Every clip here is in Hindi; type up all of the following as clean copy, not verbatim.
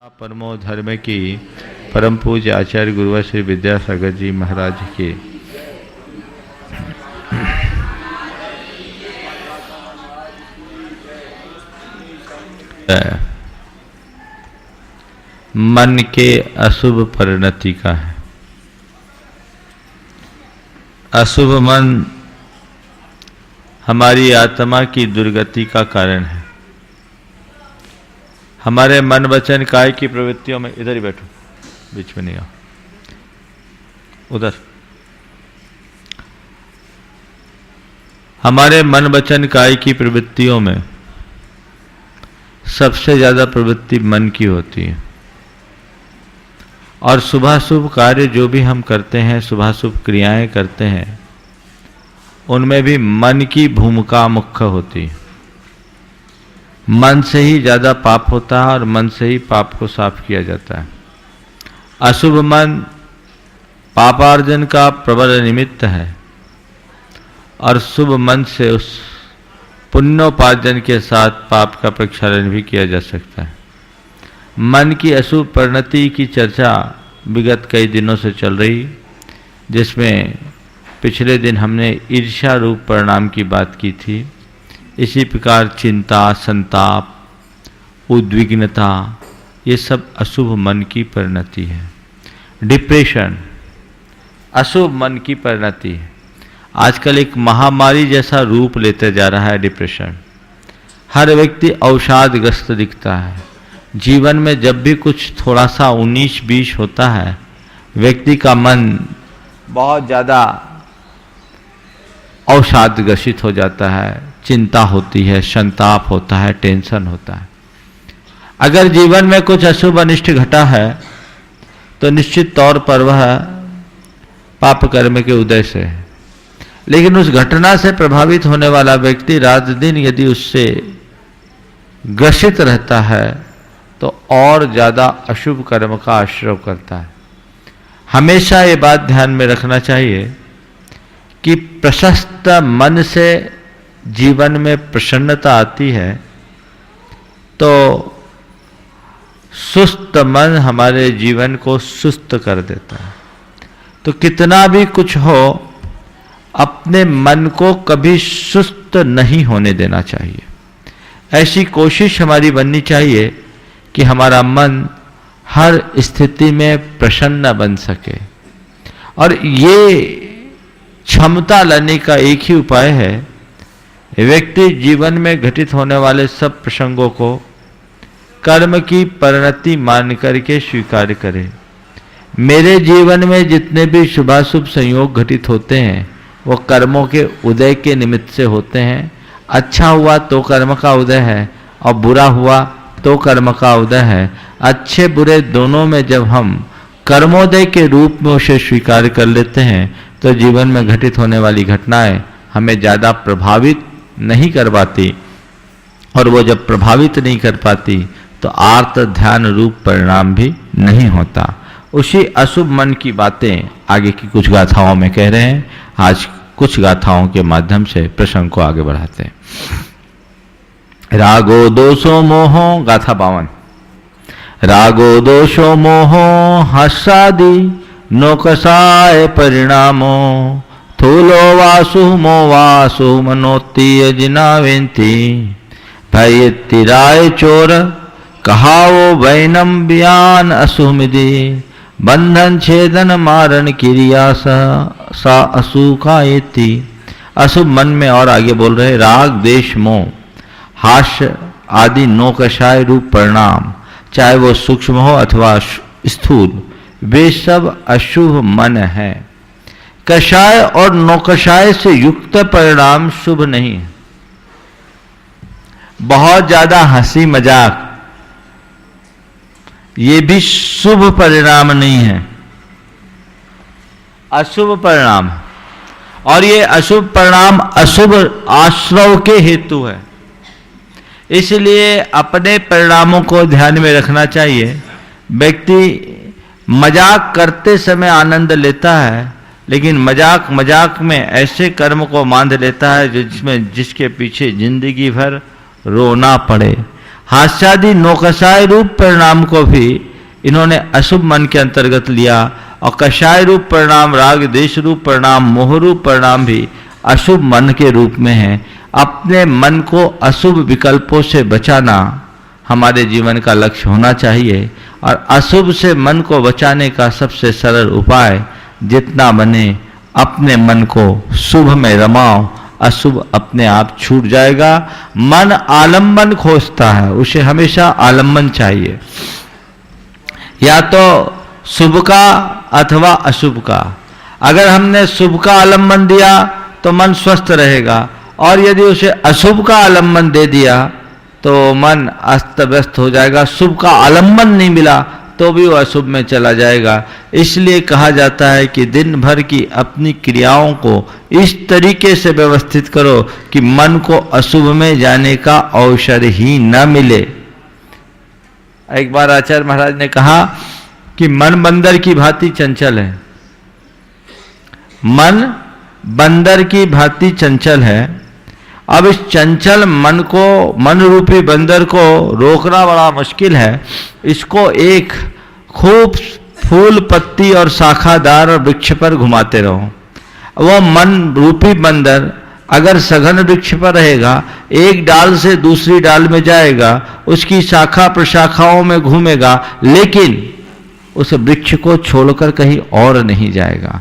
परमो धर्म की परम पूज्य आचार्य गुरुवर श्री विद्यासागर जी महाराज के मन के अशुभ परिणति का है। अशुभ मन हमारी आत्मा की दुर्गति का कारण है। हमारे मन वचन काय की प्रवृत्तियों में, इधर ही बैठो, बीच में नहीं आओ, उधर। हमारे मन वचन काय की प्रवृत्तियों में सबसे ज्यादा प्रवृत्ति मन की होती है। और शुभाशुभ कार्य जो भी हम करते हैं, शुभाशुभ क्रियाएं करते हैं, उनमें भी मन की भूमिका मुख्य होती है। मन से ही ज्यादा पाप होता है और मन से ही पाप को साफ किया जाता है। अशुभ मन पापार्जन का प्रबल निमित्त है और शुभ मन से उस पुण्योपार्जन के साथ पाप का प्रक्षालन भी किया जा सकता है। मन की अशुभ परिणति की चर्चा विगत कई दिनों से चल रही, जिसमें पिछले दिन हमने ईर्ष्या रूप परिणाम की बात की थी। इसी प्रकार चिंता, संताप, उद्विग्नता, ये सब अशुभ मन की परिणति है। डिप्रेशन अशुभ मन की परिणति है। आजकल एक महामारी जैसा रूप लेते जा रहा है डिप्रेशन। हर व्यक्ति अवसादग्रस्त दिखता है। जीवन में जब भी कुछ थोड़ा सा 19-20 होता है, व्यक्ति का मन बहुत ज़्यादा अवसादग्रसित हो जाता है। चिंता होती है, संताप होता है, टेंशन होता है। अगर जीवन में कुछ अशुभ अनिष्ट घटा है तो निश्चित तौर पर वह पाप कर्म के उदय से है। लेकिन उस घटना से प्रभावित होने वाला व्यक्ति रात दिन यदि उससे ग्रसित रहता है तो और ज्यादा अशुभ कर्म का आश्रय करता है। हमेशा ये बात ध्यान में रखना चाहिए कि प्रशस्त मन से जीवन में प्रसन्नता आती है तो सुस्त मन हमारे जीवन को सुस्त कर देता है। तो कितना भी कुछ हो, अपने मन को कभी सुस्त नहीं होने देना चाहिए। ऐसी कोशिश हमारी बननी चाहिए कि हमारा मन हर स्थिति में प्रसन्न बन सके। और ये क्षमता लाने का एक ही उपाय है, व्यक्ति जीवन में घटित होने वाले सब प्रसंगों को कर्म की परिणति मान करके स्वीकार करे। मेरे जीवन में जितने भी शुभाशुभ संयोग घटित होते हैं वो कर्मों के उदय के निमित्त से होते हैं। अच्छा हुआ तो कर्म का उदय है और बुरा हुआ तो कर्म का उदय है। अच्छे बुरे दोनों में जब हम कर्मोदय के रूप में उसे स्वीकार कर लेते हैं तो जीवन में घटित होने वाली घटनाएं हमें ज़्यादा प्रभावित नहीं कर पाती। और वो जब प्रभावित नहीं कर पाती तो आर्त ध्यान रूप परिणाम भी नहीं होता। उसी अशुभ मन की बातें आगे की कुछ गाथाओं में कह रहे हैं। आज कुछ गाथाओं के माध्यम से प्रसंग को आगे बढ़ाते हैं। रागो दोषो मोहो, गाथा 52। रागो दोषो मोहो हसादि नोकसाय परिणामो, थूलो वासु मो वासु मनोती अजिनावेंती, भयतिराय चोर कहावो वैनम बयान असुमिदि, बंधन छेदन मारण क्रिया सा असुखायति। अशुभ मन में और आगे बोल रहे, राग देश मोह हास्य आदि नौकषाय रूप परिणाम, चाहे वो सूक्ष्म हो अथवा स्थूल, वे सब अशुभ मन है। कषाय और नौकषाय से युक्त परिणाम शुभ नहीं है। बहुत ज्यादा हंसी मजाक, ये भी शुभ परिणाम नहीं है, अशुभ परिणाम। और ये अशुभ परिणाम अशुभ आश्रव के हेतु है। इसलिए अपने परिणामों को ध्यान में रखना चाहिए। व्यक्ति मजाक करते समय आनंद लेता है, लेकिन मजाक में ऐसे कर्म को बांध लेता है जिसके पीछे जिंदगी भर रोना पड़े। हास्यादि नौकसाय रूप परिणाम को भी इन्होंने अशुभ मन के अंतर्गत लिया, और कषाय रूप परिणाम, राग देश रूप परिणाम, मोह रूप परिणाम भी अशुभ मन के रूप में है। अपने मन को अशुभ विकल्पों से बचाना हमारे जीवन का लक्ष्य होना चाहिए, और अशुभ से मन को बचाने का सबसे सरल उपाय जितना बने अपने मन को शुभ में रमाओ, अशुभ अपने आप छूट जाएगा। मन आलम्बन खोजता है, उसे हमेशा आलम्बन चाहिए, या तो शुभ का अथवा अशुभ का। अगर हमने शुभ का आलम्बन दिया तो मन स्वस्थ रहेगा, और यदि उसे अशुभ का आलम्बन दे दिया तो मन अस्त व्यस्त हो जाएगा। शुभ का आलम्बन नहीं मिला तो भी वो अशुभ में चला जाएगा। इसलिए कहा जाता है कि दिन भर की अपनी क्रियाओं को इस तरीके से व्यवस्थित करो कि मन को अशुभ में जाने का अवसर ही न मिले। एक बार आचार्य महाराज ने कहा कि मन बंदर की भांति चंचल है, मन बंदर की भांति चंचल है। अब इस चंचल मन को, मन रूपी बंदर को रोकना बड़ा मुश्किल है। इसको एक खूब फूल पत्ती और शाखादार वृक्ष पर घुमाते रहो। वो मन रूपी बंदर अगर सघन वृक्ष पर रहेगा, एक डाल से दूसरी डाल में जाएगा, उसकी शाखा प्रशाखाओं में घूमेगा, लेकिन उस वृक्ष को छोड़कर कहीं और नहीं जाएगा।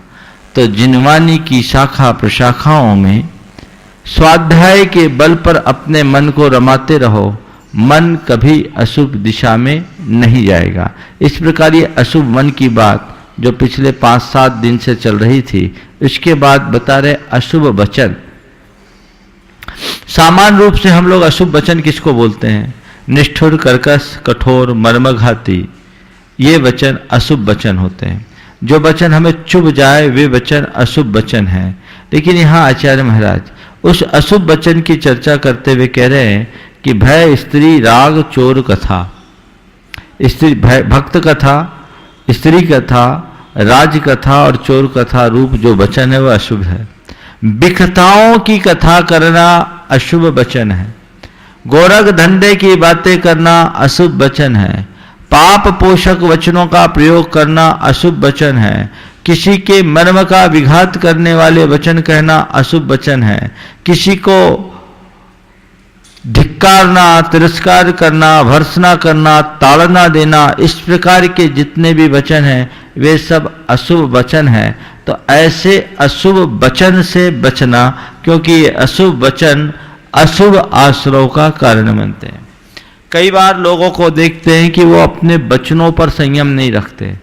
तो जिनवानी की शाखा प्रशाखाओं में स्वाध्याय के बल पर अपने मन को रमाते रहो, मन कभी अशुभ दिशा में नहीं जाएगा। इस प्रकार ये अशुभ मन की बात जो पिछले 5-7 दिन से चल रही थी, इसके बाद बता रहे अशुभ वचन। सामान्य रूप से हम लोग अशुभ वचन किसको बोलते हैं? निष्ठुर, कर्कश, कठोर, मर्मघाती, ये वचन अशुभ वचन होते हैं। जो वचन हमें चुभ जाए वे वचन अशुभ वचन हैं। लेकिन यहाँ आचार्य महाराज उस अशुभ वचन की चर्चा करते हुए कह रहे हैं कि भय, स्त्री, राग, चोर कथा, स्त्री भक्त कथा, स्त्री कथा, राज कथा और चोर कथा रूप जो वचन है वह अशुभ है। बिखताओं की कथा करना अशुभ वचन है। गोरख धंधे की बातें करना अशुभ वचन है। पाप पोषक वचनों का प्रयोग करना अशुभ वचन है। किसी के मर्म का विघात करने वाले वचन कहना अशुभ वचन है। किसी को धिक्कारना, तिरस्कार करना, भर्त्सना करना, ताड़ना देना, इस प्रकार के जितने भी वचन हैं वे सब अशुभ वचन हैं। तो ऐसे अशुभ वचन से बचना, क्योंकि ये अशुभ वचन अशुभ आश्रयों का कारण बनते हैं। कई बार लोगों को देखते हैं कि वो अपने वचनों पर संयम नहीं रखते,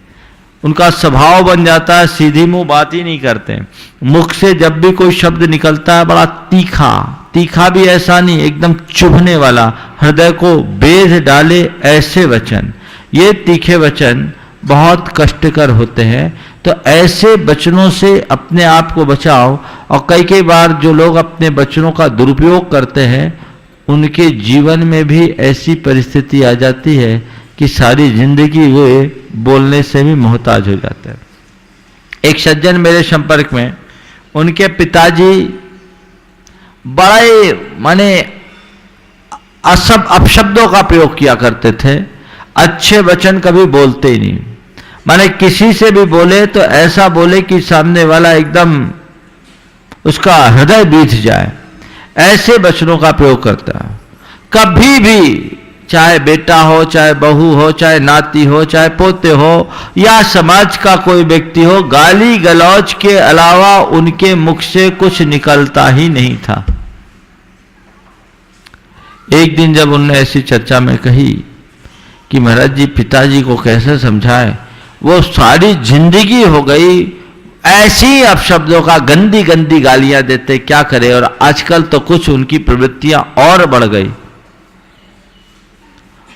उनका स्वभाव बन जाता है सीधी मुंह बात ही नहीं करते। मुख से जब भी कोई शब्द निकलता है बड़ा तीखा, तीखा भी ऐसा नहीं, एकदम चुभने वाला, हृदय को बेध डाले ऐसे वचन। ये तीखे वचन बहुत कष्टकर होते हैं। तो ऐसे वचनों से अपने आप को बचाओ। और कई बार जो लोग अपने वचनों का दुरुपयोग करते हैं उनके जीवन में भी ऐसी परिस्थिति आ जाती है कि सारी जिंदगी वे बोलने से भी मोहताज हो जाते हैं। एक सज्जन मेरे संपर्क में, उनके पिताजी बड़े माने अपशब्दों का प्रयोग किया करते थे, अच्छे वचन कभी बोलते ही नहीं। माने किसी से भी बोले तो ऐसा बोले कि सामने वाला एकदम उसका हृदय बीत जाए, ऐसे वचनों का प्रयोग करता है। कभी भी, चाहे बेटा हो, चाहे बहू हो, चाहे नाती हो, चाहे पोते हो या समाज का कोई व्यक्ति हो, गाली गलौज के अलावा उनके मुख से कुछ निकलता ही नहीं था। एक दिन जब उन्होंने ऐसी चर्चा में कही कि महाराज जी पिताजी को कैसे समझाए, वो सारी जिंदगी हो गई ऐसी अपशब्दों का, गंदी गंदी गालियां देते, क्या करे। और आजकल तो कुछ उनकी प्रवृत्तियां और बढ़ गई।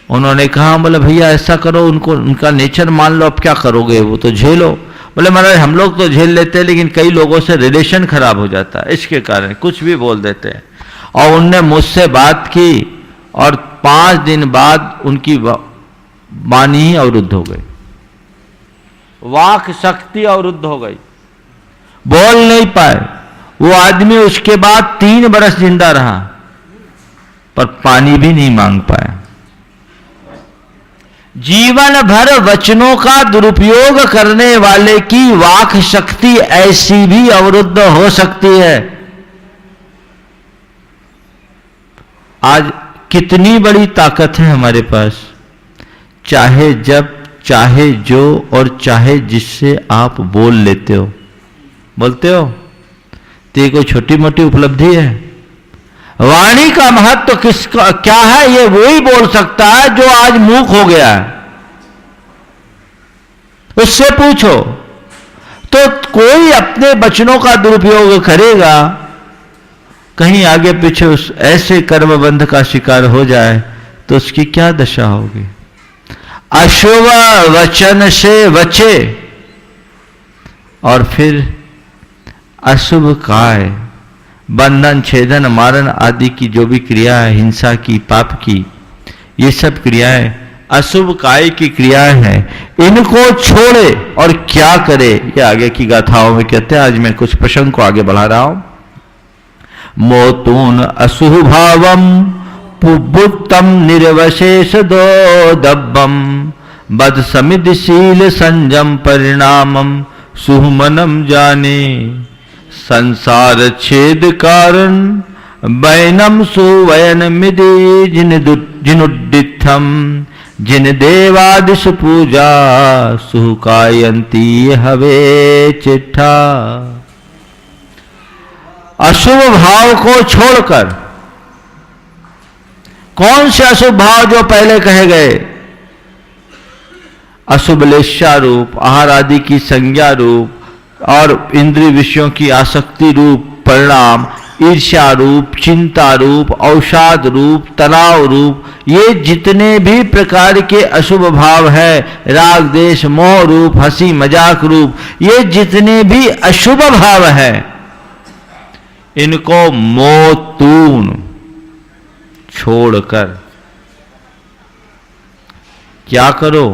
उन्होंने कहा, बोले भैया ऐसा करो, उनको उनका नेचर मान लो, अब क्या करोगे, वो तो झेलो। बोले महाराज हम लोग तो झेल लेते हैं, लेकिन कई लोगों से रिलेशन खराब हो जाता है, इसके कारण कुछ भी बोल देते हैं। और उनने मुझसे बात की और 5 दिन बाद उनकी वाणी ही अवरुद्ध हो गई, वाक शक्ति अवरुद्ध हो गई, बोल नहीं पाए। वो आदमी उसके बाद 3 बरस जिंदा रहा पर पानी भी नहीं मांग पाया। जीवन भर वचनों का दुरुपयोग करने वाले की वाक शक्ति ऐसी भी अवरुद्ध हो सकती है। आज कितनी बड़ी ताकत है हमारे पास, चाहे जब, चाहे जो और चाहे जिससे आप बोल लेते हो, बोलते हो तो ये कोई छोटी मोटी उपलब्धि है? वाणी का महत्व तो किसका क्या है? ये वही बोल सकता है जो आज मूक हो गया है, उससे पूछो। तो कोई अपने वचनों का दुरुपयोग करेगा, कहीं आगे पीछे उस ऐसे कर्मबंध का शिकार हो जाए तो उसकी क्या दशा होगी? अशुभ वचन से बचे और फिर अशुभ काय, बंधन, छेदन, मारण आदि की जो भी क्रिया है, हिंसा की, पाप की, ये सब क्रियाएं अशुभ काय की क्रियाएं हैं। इनको छोड़े और क्या करे, ये आगे की गाथाओं में कहते हैं। आज मैं कुछ प्रसंग को आगे बढ़ा रहा हूं। मोतून अशुभ भावम पुबुत्तम निर्वशेष दो दब्बम बद समितिशील संजम परिणामम सुहमनम जाने संसार छेद कारण बैनम सुवयन मिदि जिनुद्दिथम जिन देवादिश पूजा सुकायंती हवे चिट्ठा। अशुभ भाव को छोड़कर, कौन से अशुभ भाव जो पहले कहे गए? अशुभ लेशा रूप, आहार आदि की संज्ञा रूप और इंद्रिय विषयों की आसक्ति रूप परिणाम, ईर्ष्या रूप, चिंता रूप, अवसाद रूप, तनाव रूप, ये जितने भी प्रकार के अशुभ भाव है, राग देश मोह रूप, हंसी मजाक रूप, ये जितने भी अशुभ भाव है, इनको मोतून छोड़कर क्या करो?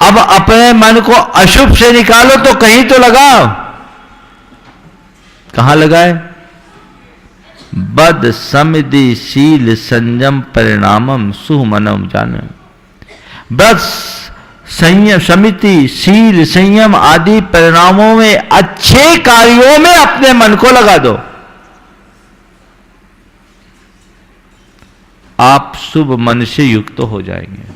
अब अपने मन को अशुभ से निकालो तो कहीं तो लगाओ। कहां लगाए? बद समिति शील संयम परिणामम सुमनम जाने। बस संयम, समिति, शील, संयम आदि परिणामों में, अच्छे कार्यों में अपने मन को लगा दो। आप शुभ मन से युक्त हो जाएंगे।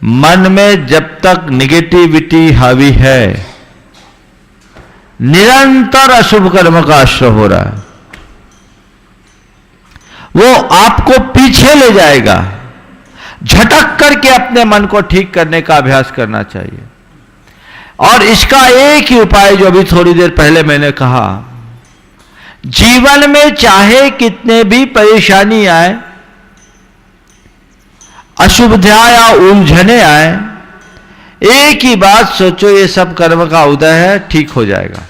मन में जब तक निगेटिविटी हावी है, निरंतर अशुभ कर्म का आश्रय हो रहा है, वो आपको पीछे ले जाएगा। झटक करके अपने मन को ठीक करने का अभ्यास करना चाहिए। और इसका एक ही उपाय जो अभी थोड़ी देर पहले मैंने कहा, जीवन में चाहे कितने भी परेशानी आए, अशुभता या उलझने आए, एक ही बात सोचो, ये सब कर्म का उदय है, ठीक हो जाएगा।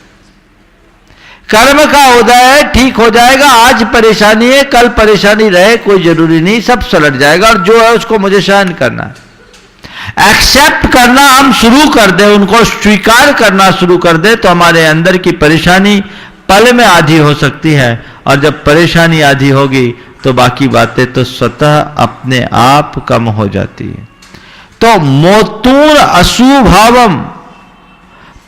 कर्म का उदय है, ठीक हो जाएगा। आज परेशानी है, कल परेशानी रहे, कोई जरूरी नहीं, सब सलट जाएगा। और जो है उसको मुझे सहन करना है। एक्सेप्ट करना हम शुरू कर दें, उनको स्वीकार करना शुरू कर दें, तो हमारे अंदर की परेशानी पल में आधी हो सकती है। और जब परेशानी आधी होगी तो बाकी बातें तो स्वतः अपने आप कम हो जाती है। तो मोतूर अशुभावम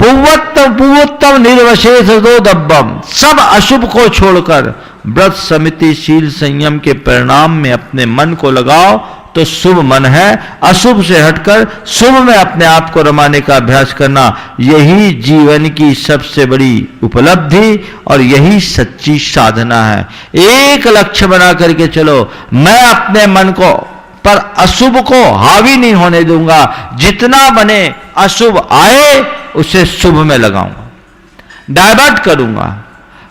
पुवत्तम निर्वशेष दो दब्बम, सब अशुभ को छोड़कर व्रत, समिति, शील, संयम के परिणाम में अपने मन को लगाओ तो शुभ मन है। अशुभ से हटकर शुभ में अपने आप को रमाने का अभ्यास करना, यही जीवन की सबसे बड़ी उपलब्धि और यही सच्ची साधना है। एक लक्ष्य बना करके चलो, मैं अपने मन को पर अशुभ को हावी नहीं होने दूंगा। जितना बने अशुभ आए उसे शुभ में लगाऊंगा, डाइवर्ट करूंगा।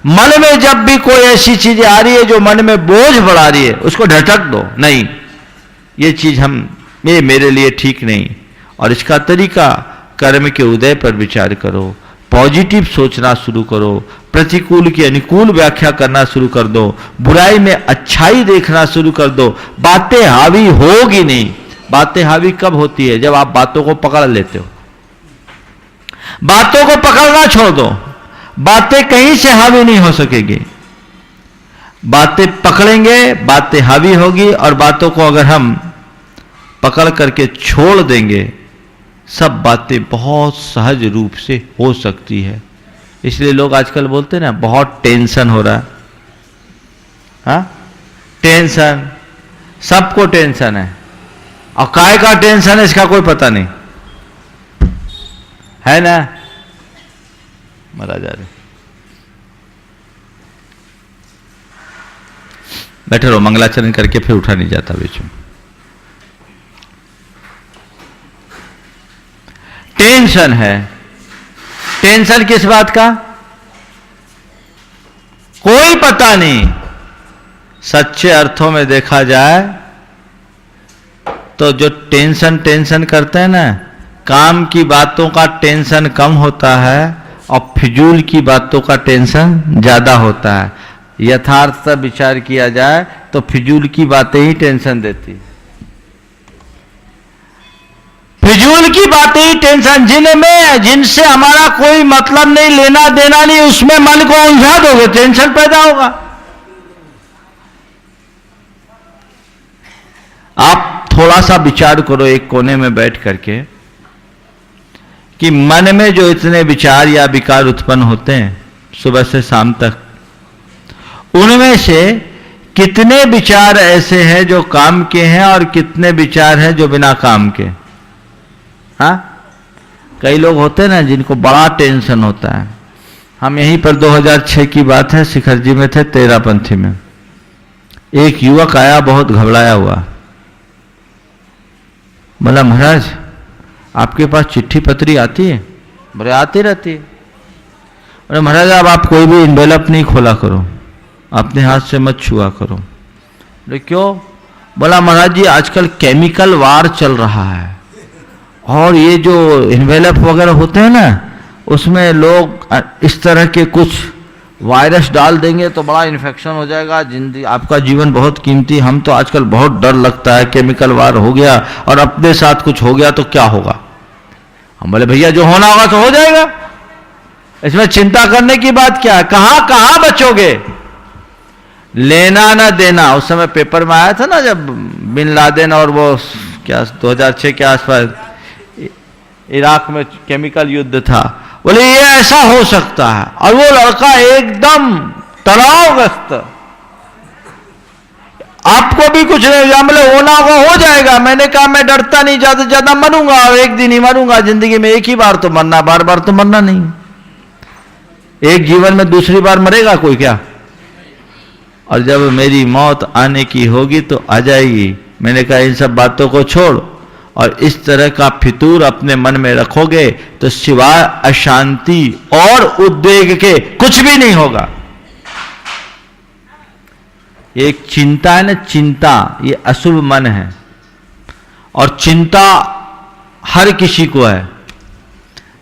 मन में जब भी कोई ऐसी चीजें आ रही है जो मन में बोझ बढ़ा रही है, उसको ढटक दो, नहीं ये चीज ये मेरे लिए ठीक नहीं। और इसका तरीका, कर्म के उदय पर विचार करो, पॉजिटिव सोचना शुरू करो, प्रतिकूल की अनुकूल व्याख्या करना शुरू कर दो, बुराई में अच्छाई देखना शुरू कर दो। बातें हावी होगी नहीं। बातें हावी कब होती है? जब आप बातों को पकड़ लेते हो। बातों को पकड़ना छोड़ दो, बातें कहीं से हावी नहीं हो सकेगी। बातें पकड़ेंगे, बातें हावी होगी। और बातों को अगर हम पकड़ करके छोड़ देंगे, सब बातें बहुत सहज रूप से हो सकती है। इसलिए लोग आजकल बोलते हैं ना, बहुत टेंशन हो रहा है। हाँ, टेंशन, सबको टेंशन है, और काय का टेंशन है इसका कोई पता नहीं है ना। मरा जा रहे, बैठे रहो, मंगलाचरण करके फिर उठा नहीं जाता बीच में। टेंशन है, टेंशन किस बात का कोई पता नहीं। सच्चे अर्थों में देखा जाए तो जो टेंशन करते हैं ना, काम की बातों का टेंशन कम होता है और फिजूल की बातों का टेंशन ज्यादा होता है। यथार्थ से विचार किया जाए तो फिजूल की बातें ही टेंशन देती, फिजूल की बातें ही टेंशन, जिनसे हमारा कोई मतलब नहीं, लेना देना नहीं, उसमें मन को उलझा दोगे, टेंशन पैदा होगा। आप थोड़ा सा विचार करो एक कोने में बैठ करके कि मन में जो इतने विचार या विकार उत्पन्न होते हैं सुबह से शाम तक, उनमें से कितने विचार ऐसे हैं जो काम के हैं और कितने विचार हैं जो बिना काम के। हाँ, कई लोग होते हैं ना जिनको बड़ा टेंशन होता है। हम यहीं पर 2006 की बात है, शिखर जी में थे, तेरापंथी में एक युवक आया बहुत घबराया हुआ, बोला महाराज आपके पास चिट्ठी पत्री आती है? बोले आती रहती है। बोले महाराज अब आप कोई भी इन्वेलप नहीं खोला करो, अपने हाथ से मत छुआ करो। बोले क्यों? बोला महाराज जी आजकल केमिकल वार चल रहा है और ये जो इन्वेलप वगैरह होते हैं ना, उसमें लोग इस तरह के कुछ वायरस डाल देंगे तो बड़ा इन्फेक्शन हो जाएगा, जिंदगी आपका जीवन बहुत कीमती, हम तो आजकल बहुत डर लगता है, केमिकल वार हो गया और अपने साथ कुछ हो गया तो क्या होगा। हम बोले भैया जो होना होगा तो हो जाएगा, इसमें चिंता करने की बात क्या है, कहां बचोगे। लेना ना देना, उस समय पेपर में आया था ना जब बिन लादेन और वो क्या 2006 के आसपास इराक में केमिकल युद्ध था, बोले ये ऐसा हो सकता है, और वो लड़का एकदम तनावग्रस्त, आपको भी कुछ नहीं, बोले होना हो जाएगा। मैंने कहा मैं डरता नहीं, ज्यादा से ज्यादा मरूंगा और एक दिन ही मरूंगा, जिंदगी में एक ही बार तो मरना, बार बार तो मरना नहीं, एक जीवन में दूसरी बार मरेगा कोई क्या। और जब मेरी मौत आने की होगी तो आ जाएगी। मैंने कहा इन सब बातों को छोड़ और इस तरह का फितूर अपने मन में रखोगे तो सिवाय अशांति और उद्वेग के कुछ भी नहीं होगा। एक चिंता है ना, चिंता, ये अशुभ मन है और चिंता हर किसी को है,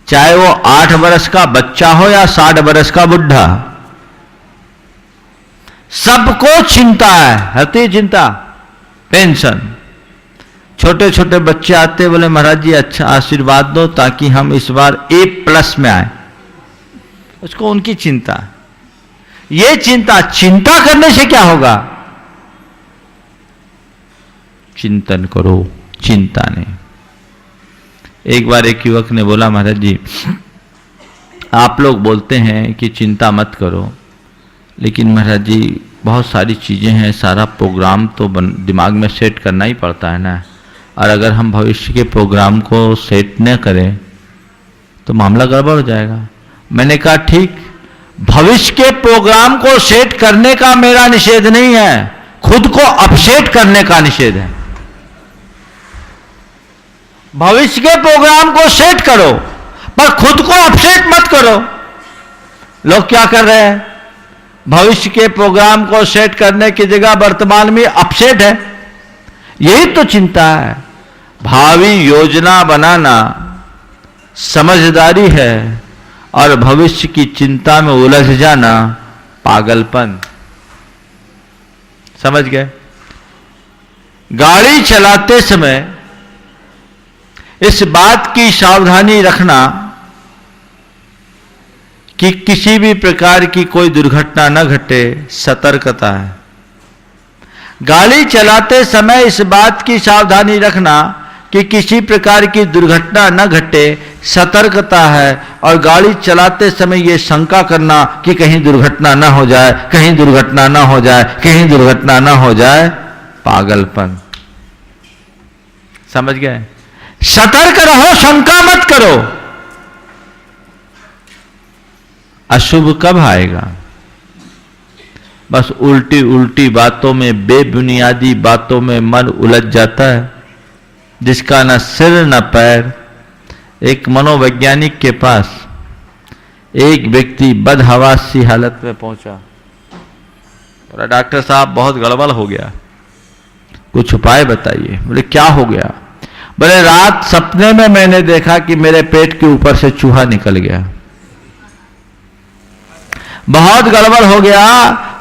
चाहे वो 8 वर्ष का बच्चा हो या 60 वर्ष का बुढ़ा, सबको चिंता है, हती चिंता, टेंशन। छोटे छोटे बच्चे आते बोले महाराज जी अच्छा आशीर्वाद दो ताकि हम इस बार A+ में आए, उसको उनकी चिंता है। ये चिंता करने से क्या होगा, चिंतन करो, चिंता नहीं। एक बार एक युवक ने बोला महाराज जी आप लोग बोलते हैं कि चिंता मत करो, लेकिन महाराज जी बहुत सारी चीजें हैं, सारा प्रोग्राम तो दिमाग में सेट करना ही पड़ता है ना, और अगर हम भविष्य के प्रोग्राम को सेट न करें तो मामला गड़बड़ हो जाएगा। मैंने कहा ठीक, भविष्य के प्रोग्राम को सेट करने का मेरा निषेध नहीं है, खुद को अपसेट करने का निषेध है। भविष्य के प्रोग्राम को सेट करो पर खुद को अपसेट मत करो। लोग क्या कर रहे हैं, भविष्य के प्रोग्राम को सेट करने की जगह वर्तमान में अपसेट है। यही तो चिंता है। भावी योजना बनाना समझदारी है और भविष्य की चिंता में उलझ जाना पागलपन। समझ गए? गाड़ी चलाते समय इस बात की सावधानी रखना कि किसी भी प्रकार की कोई दुर्घटना न घटे, सतर्कता है। गाड़ी चलाते समय इस बात की सावधानी रखना कि किसी प्रकार की दुर्घटना न घटे, सतर्कता है। और गाड़ी चलाते समय ये शंका करना कि कहीं दुर्घटना न हो जाए, कहीं दुर्घटना न हो जाए, कहीं दुर्घटना न हो जाए, पागलपन। समझ गए? सतर्क रहो, शंका मत करो। अशुभ कब आएगा? बस उल्टी उल्टी बातों में, बेबुनियादी बातों में मन उलझ जाता है, जिसका न सिर न पैर। एक मनोवैज्ञानिक के पास एक व्यक्ति बदहवास सी हालत में पहुंचा। बोला, डॉक्टर साहब बहुत गड़बड़ हो गया, कुछ उपाय बताइए। बोले, क्या हो गया? बोले, रात सपने में मैंने देखा कि मेरे पेट के ऊपर से चूहा निकल गया। बहुत गड़बड़ हो गया,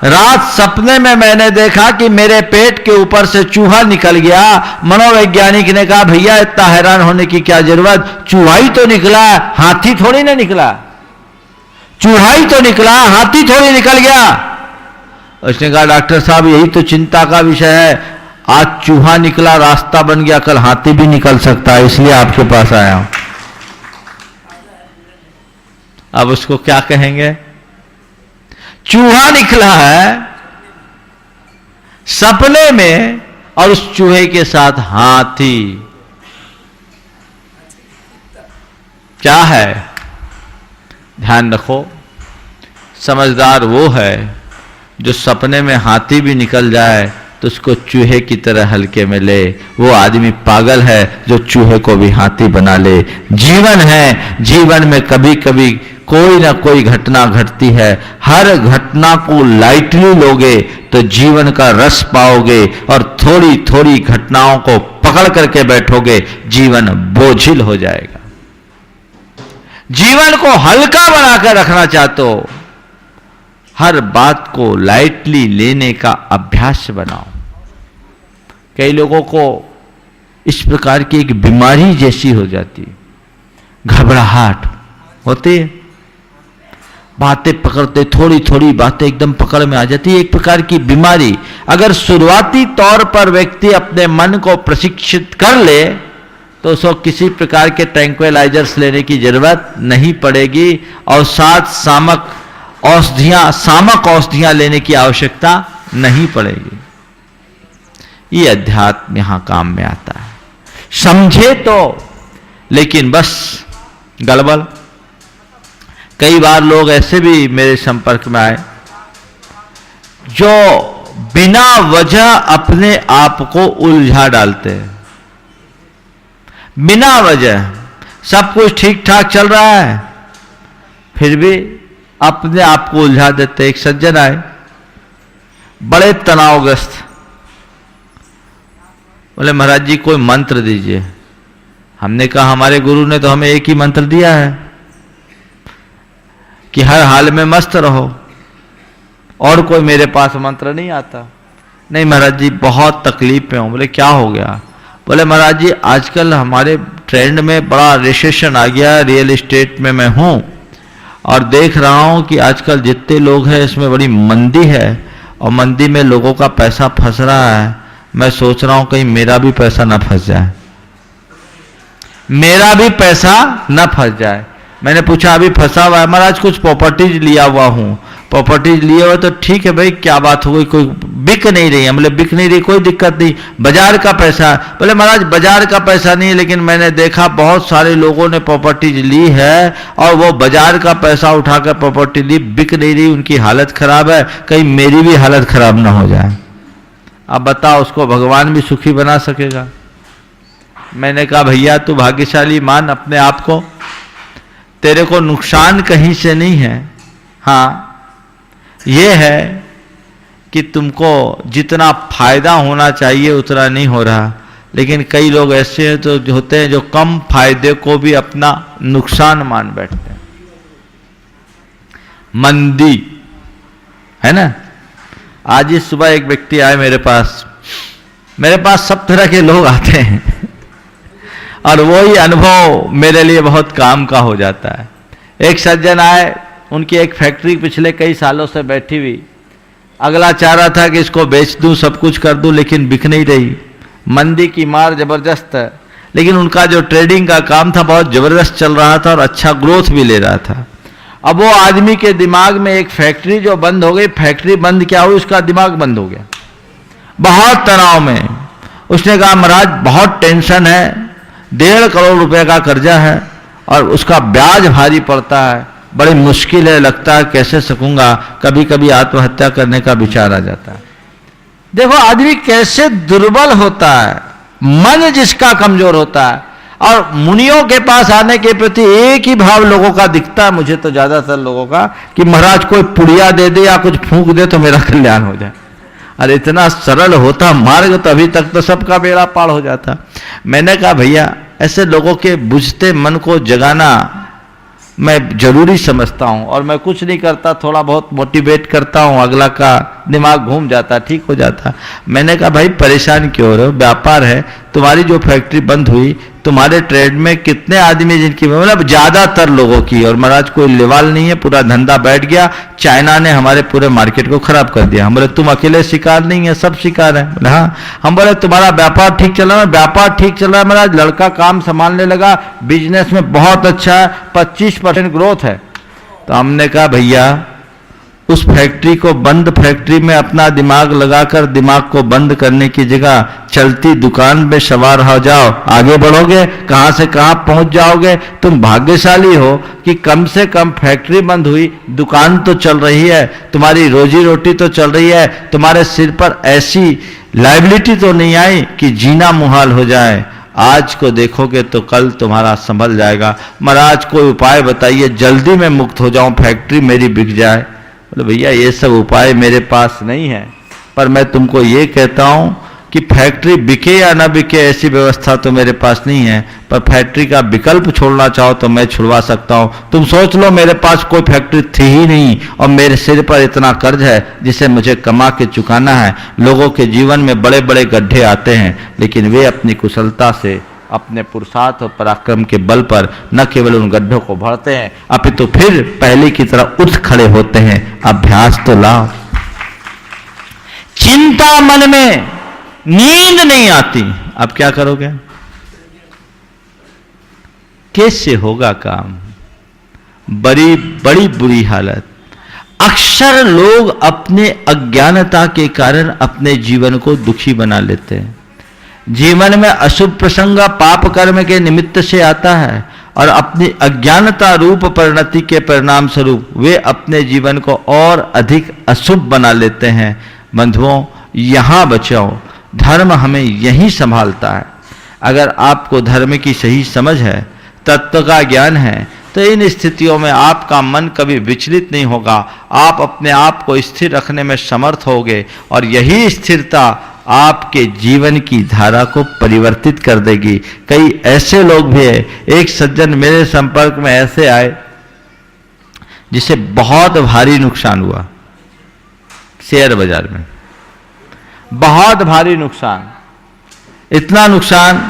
रात सपने में मैंने देखा कि मेरे पेट के ऊपर से चूहा निकल गया। मनोवैज्ञानिक ने कहा, भैया इतना हैरान होने की क्या जरूरत, चूहा ही तो निकला, हाथी थोड़ी ना निकला। चूहा ही तो निकला, हाथी थोड़ी निकल गया। उसने कहा, डॉक्टर साहब यही तो चिंता का विषय है, आज चूहा निकला, रास्ता बन गया, कल हाथी भी निकल सकता है, इसलिए आपके पास आया हूं। अब उसको क्या कहेंगे? चूहा निकला है सपने में और उस चूहे के साथ हाथी। क्या है? ध्यान रखो, समझदार वो है जो सपने में हाथी भी निकल जाए तो उसको चूहे की तरह हल्के में ले। वो आदमी पागल है जो चूहे को भी हाथी बना ले। जीवन है, जीवन में कभी कभी कोई ना कोई घटना घटती है। हर घटना को लाइटली लोगे तो जीवन का रस पाओगे, और थोड़ी थोड़ी घटनाओं को पकड़ करके बैठोगे, जीवन बोझिल हो जाएगा। जीवन को हल्का बनाकर रखना चाहते हो, हर बात को लाइटली लेने का अभ्यास बनाओ। कई लोगों को इस प्रकार की एक बीमारी जैसी हो जाती, घबराहट होती है, बातें पकड़ते, थोड़ी थोड़ी बातें एकदम पकड़ में आ जाती है, एक प्रकार की बीमारी। अगर शुरुआती तौर पर व्यक्ति अपने मन को प्रशिक्षित कर ले तो उसको किसी प्रकार के ट्रैंक्विलाइजर्स लेने की जरूरत नहीं पड़ेगी, और साथ सामक औषधियां लेने की आवश्यकता नहीं पड़ेगी। ये अध्यात्म यहां काम में आता है, समझे तो। लेकिन बस गड़बड़। कई बार लोग ऐसे भी मेरे संपर्क में आए जो बिना वजह अपने आप को उलझा डालते हैं। बिना वजह सब कुछ ठीक ठाक चल रहा है, फिर भी अपने आप को उलझा देते। एक सज्जन आए, बड़े तनावग्रस्त। बोले, महाराज जी कोई मंत्र दीजिए। हमने कहा, हमारे गुरु ने तो हमें एक ही मंत्र दिया है कि हर हाल में मस्त रहो, और कोई मेरे पास मंत्र नहीं आता। नहीं महाराज जी, बहुत तकलीफ में हूं। बोले, क्या हो गया? बोले, महाराज जी आजकल हमारे ट्रेंड में बड़ा रिसेशन आ गया, रियल एस्टेट में मैं हूं और देख रहा हूं कि आजकल जितने लोग हैं इसमें बड़ी मंदी है, और मंदी में लोगों का पैसा फंस रहा है। मैं सोच रहा हूं कहीं मेरा भी पैसा ना फंस जाए, मेरा भी पैसा ना फंस जाए। मैंने पूछा, अभी फंसा हुआ है? महाराज कुछ प्रॉपर्टीज लिया हुआ हूं। प्रॉपर्टीज लिए हुए? तो ठीक है भाई, क्या बात हो गई? कोई बिक नहीं रही है? मतलब बिक नहीं रही, कोई दिक्कत नहीं, बाजार का पैसा। बोले, महाराज बाजार का पैसा नहीं है, लेकिन मैंने देखा बहुत सारे लोगों ने प्रॉपर्टीज ली है और वो बाजार का पैसा उठाकर प्रॉपर्टी ली, बिक नहीं रही, उनकी हालत खराब है, कहीं मेरी भी हालत खराब ना हो जाए। अब बताओ, उसको भगवान भी सुखी बना सकेगा? मैंने कहा, भैया तू भाग्यशाली मान अपने आप को, तेरे को नुकसान कहीं से नहीं है। हाँ, ये है कि तुमको जितना फायदा होना चाहिए उतना नहीं हो रहा। लेकिन कई लोग ऐसे हैं तो होते हैं जो कम फायदे को भी अपना नुकसान मान बैठते हैं। मंदी है ना। आज ही सुबह एक व्यक्ति आए मेरे पास सब तरह के लोग आते हैं और वही अनुभव मेरे लिए बहुत काम का हो जाता है। एक सज्जन आए, उनकी एक फैक्ट्री पिछले कई सालों से बैठी हुई, अगला चाह रहा था कि इसको बेच दूं, सब कुछ कर दूं, लेकिन बिक नहीं रही, मंदी की मार जबरदस्त है। लेकिन उनका जो ट्रेडिंग का काम था बहुत जबरदस्त चल रहा था और अच्छा ग्रोथ भी ले रहा था। अब वो आदमी के दिमाग में एक फैक्ट्री जो बंद हो गई, फैक्ट्री बंद क्या हुई, उसका दिमाग बंद हो गया, बहुत तनाव में। उसने कहा महाराज बहुत टेंशन है, 1.5 करोड़ रुपए का कर्जा है और उसका ब्याज भारी पड़ता है, बड़ी मुश्किल है, लगता है कैसे सकूंगा, कभी कभी आत्महत्या करने का विचार आ जाता है। देखो आदमी कैसे दुर्बल होता है, मन जिसका कमजोर होता है। और मुनियों के पास आने के प्रति एक ही भाव लोगों का दिखता है, मुझे तो ज्यादातर लोगों का, कि महाराज कोई पुड़िया दे दे या कुछ फूंक दे तो मेरा कल्याण हो जाए। अरे इतना सरल होता मार्ग तो अभी तक तो सबका बेड़ा पार हो जाता। मैंने कहा भैया ऐसे लोगों के बुझते मन को जगाना मैं जरूरी समझता हूं, और मैं कुछ नहीं करता, थोड़ा बहुत मोटिवेट करता हूं, अगला का दिमाग घूम जाता, ठीक हो जाता। मैंने कहा भाई परेशान क्यों हो रहे हो, व्यापार है, तुम्हारी जो फैक्ट्री बंद हुई, तुम्हारे ट्रेड में कितने आदमी जिनकी, मतलब ज्यादातर लोगों की, और महाराज कोई लेवाल नहीं है, पूरा धंधा बैठ गया, चाइना ने हमारे पूरे मार्केट को खराब कर दिया। हम बोले तुम अकेले शिकार नहीं है, सब शिकार है। बोले हाँ। हम बोले तुम्हारा व्यापार ठीक चल रहा है? व्यापार ठीक चल रहा है महाराज, लड़का काम संभालने लगा, बिजनेस में बहुत अच्छा है, 25% ग्रोथ है। तो हमने कहा भैया उस फैक्ट्री को, बंद फैक्ट्री में अपना दिमाग लगाकर दिमाग को बंद करने की जगह चलती दुकान में सवार हो जाओ, आगे बढ़ोगे, कहां से कहां पहुंच जाओगे। तुम भाग्यशाली हो कि कम से कम फैक्ट्री बंद हुई, दुकान तो चल रही है, तुम्हारी रोजी रोटी तो चल रही है, तुम्हारे सिर पर ऐसी लायबिलिटी तो नहीं आई कि जीना मुहाल हो जाए। आज को देखोगे तो कल तुम्हारा संभल जाएगा। महाराज कोई उपाय बताइए, जल्दी मैं मुक्त हो जाऊं, फैक्ट्री मेरी बिक जाए। बोले भैया ये सब उपाय मेरे पास नहीं है, पर मैं तुमको ये कहता हूं कि फैक्ट्री बिके या ना बिके ऐसी व्यवस्था तो मेरे पास नहीं है, पर फैक्ट्री का विकल्प छोड़ना चाहो तो मैं छुड़वा सकता हूं। तुम सोच लो मेरे पास कोई फैक्ट्री थी ही नहीं और मेरे सिर पर इतना कर्ज है जिसे मुझे कमा के चुकाना है। लोगों के जीवन में बड़े बड़े गड्ढे आते हैं, लेकिन वे अपनी कुशलता से, अपने पुरुषार्थ और पराक्रम के बल पर न केवल उन गड्ढों को भरते हैं, अपितु फिर पहले की तरह उठ खड़े होते हैं। अभ्यास तो लाओ। चिंता मन में, नींद नहीं आती, अब क्या करोगे, कैसे होगा काम, बड़ी बड़ी बुरी हालत। अक्सर लोग अपने अज्ञानता के कारण अपने जीवन को दुखी बना लेते हैं। जीवन में अशुभ प्रसंग पाप कर्म के निमित्त से आता है और अपनी अज्ञानता रूप परिणति के परिणाम स्वरूप वे अपने जीवन को और अधिक अशुभ बना लेते हैं। बंधुओं यहां बचाओ, धर्म हमें यही संभालता है। अगर आपको धर्म की सही समझ है, तत्व का ज्ञान है, तो इन स्थितियों में आपका मन कभी विचलित नहीं होगा। आप अपने आप को स्थिर रखने में समर्थ होगे और यही स्थिरता आपके जीवन की धारा को परिवर्तित कर देगी। कई ऐसे लोग भी हैं, एक सज्जन मेरे संपर्क में ऐसे आए जिसे बहुत भारी नुकसान हुआ शेयर बाजार में, बहुत भारी नुकसान, इतना नुकसान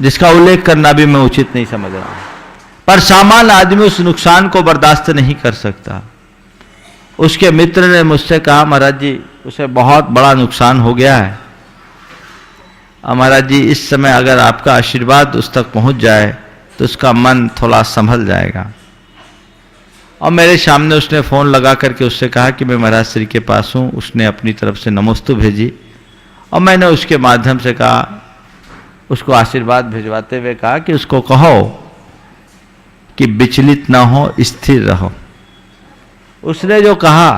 जिसका उल्लेख करना भी मैं उचित नहीं समझ रहा हूं, पर सामान्य आदमी उस नुकसान को बर्दाश्त नहीं कर सकता। उसके मित्र ने मुझसे कहा महाराज जी उसे बहुत बड़ा नुकसान हो गया है, महाराज जी इस समय अगर आपका आशीर्वाद उस तक पहुंच जाए तो उसका मन थोड़ा संभल जाएगा। और मेरे सामने उसने फोन लगा करके उससे कहा कि मैं महाराज श्री के पास हूं। उसने अपनी तरफ से नमोस्तु भेजी और मैंने उसके माध्यम से कहा, उसको आशीर्वाद भिजवाते हुए कहा कि उसको कहो कि विचलित ना हो, स्थिर रहो। उसने जो कहा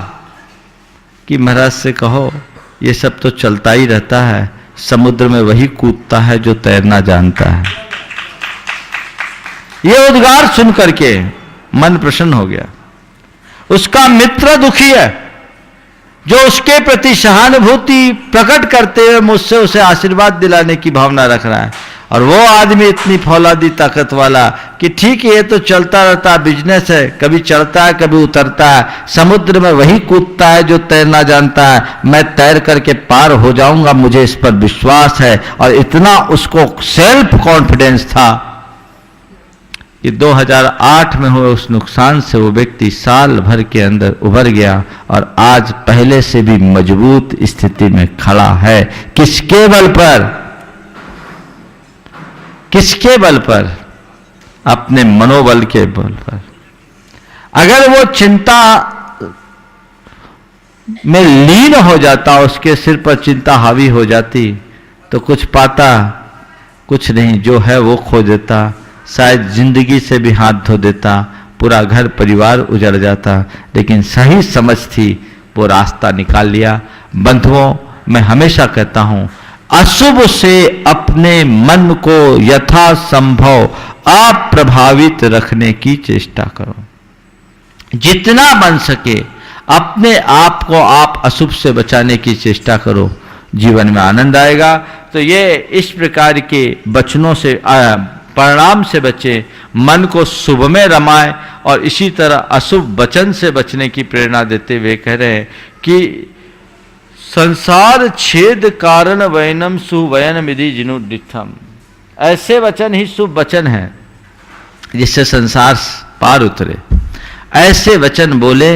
कि महाराज से कहो ये सब तो चलता ही रहता है, समुद्र में वही कूदता है जो तैरना जानता है। ये उद्गार सुन करके मन प्रसन्न हो गया। उसका मित्र दुखी है जो उसके प्रति सहानुभूति प्रकट करते हुए मुझसे उसे आशीर्वाद दिलाने की भावना रख रहा है, और वो आदमी इतनी फौलादी ताकत वाला कि ठीक है ये तो चलता रहता बिजनेस है, कभी चढ़ता है कभी उतरता है, समुद्र में वही कूदता है जो तैरना जानता है, मैं तैर करके पार हो जाऊंगा, मुझे इस पर विश्वास है। और इतना उसको सेल्फ कॉन्फिडेंस था कि 2008 में हुए उस नुकसान से वो व्यक्ति साल भर के अंदर उभर गया और आज पहले से भी मजबूत स्थिति में खड़ा है। किसके बल पर? किसके बल पर? अपने मनोबल के बल पर। अगर वो चिंता में लीन हो जाता, उसके सिर पर चिंता हावी हो जाती, तो कुछ पाता कुछ नहीं, जो है वो खो देता, शायद जिंदगी से भी हाथ धो देता, पूरा घर परिवार उजड़ जाता। लेकिन सही समझ थी, वो रास्ता निकाल लिया। बंधुओं, मैं हमेशा कहता हूं, अशुभ से अपने मन को यथासंभव अप्रभावित रखने की चेष्टा करो। जितना बन सके अपने आप को आप अशुभ से बचाने की चेष्टा करो, जीवन में आनंद आएगा। तो ये इस प्रकार के वचनों से परिणाम से बचे, मन को शुभ में रमाए और इसी तरह अशुभ वचन से बचने की प्रेरणा देते हुए कह रहे हैं कि संसार छेद कारण वैनम सुवयन विधि जिनुदिथम। ऐसे वचन ही शुभ वचन है जिससे संसार पार उतरे। ऐसे वचन बोले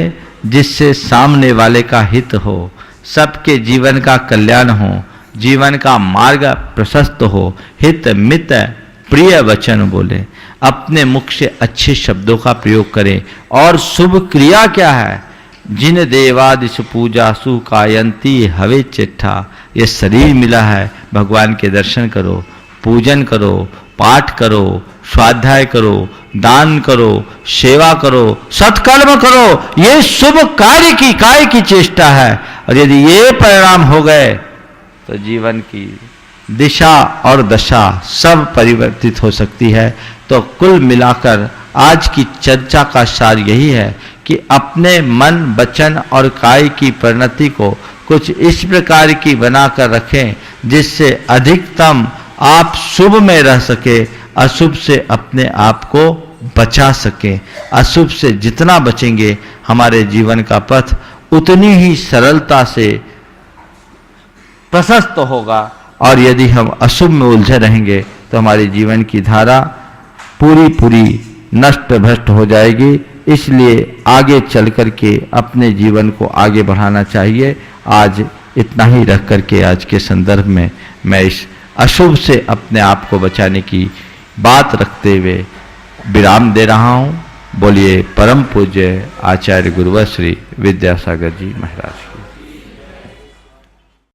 जिससे सामने वाले का हित हो, सबके जीवन का कल्याण हो, जीवन का मार्ग प्रशस्त हो। हित मित प्रिय वचन बोले, अपने मुख से अच्छे शब्दों का प्रयोग करें। और शुभ क्रिया क्या है? जिन देवादिश पूजा सुकायंती हवे चिट्ठा। ये शरीर मिला है, भगवान के दर्शन करो, पूजन करो, पाठ करो, स्वाध्याय करो, दान करो, सेवा करो, सत्कर्म करो। ये शुभ काय की चेष्टा है। और यदि ये परिणाम हो गए तो जीवन की दिशा और दशा सब परिवर्तित हो सकती है। तो कुल मिलाकर आज की चर्चा का सार यही है कि अपने मन, वचन और काय की परिणति को कुछ इस प्रकार की बनाकर रखें जिससे अधिकतम आप शुभ में रह सके, अशुभ से अपने आप को बचा सके। अशुभ से जितना बचेंगे हमारे जीवन का पथ उतनी ही सरलता से प्रशस्त होगा। और यदि हम अशुभ में उलझे रहेंगे तो हमारे जीवन की धारा पूरी नष्ट भ्रष्ट हो जाएगी। इसलिए आगे चल करके अपने जीवन को आगे बढ़ाना चाहिए। आज इतना ही रख करके आज के संदर्भ में मैं इस अशुभ से अपने आप को बचाने की बात रखते हुए विराम दे रहा हूँ। बोलिए परम पूज्य आचार्य गुरुवर श्री विद्यासागर जी महाराज।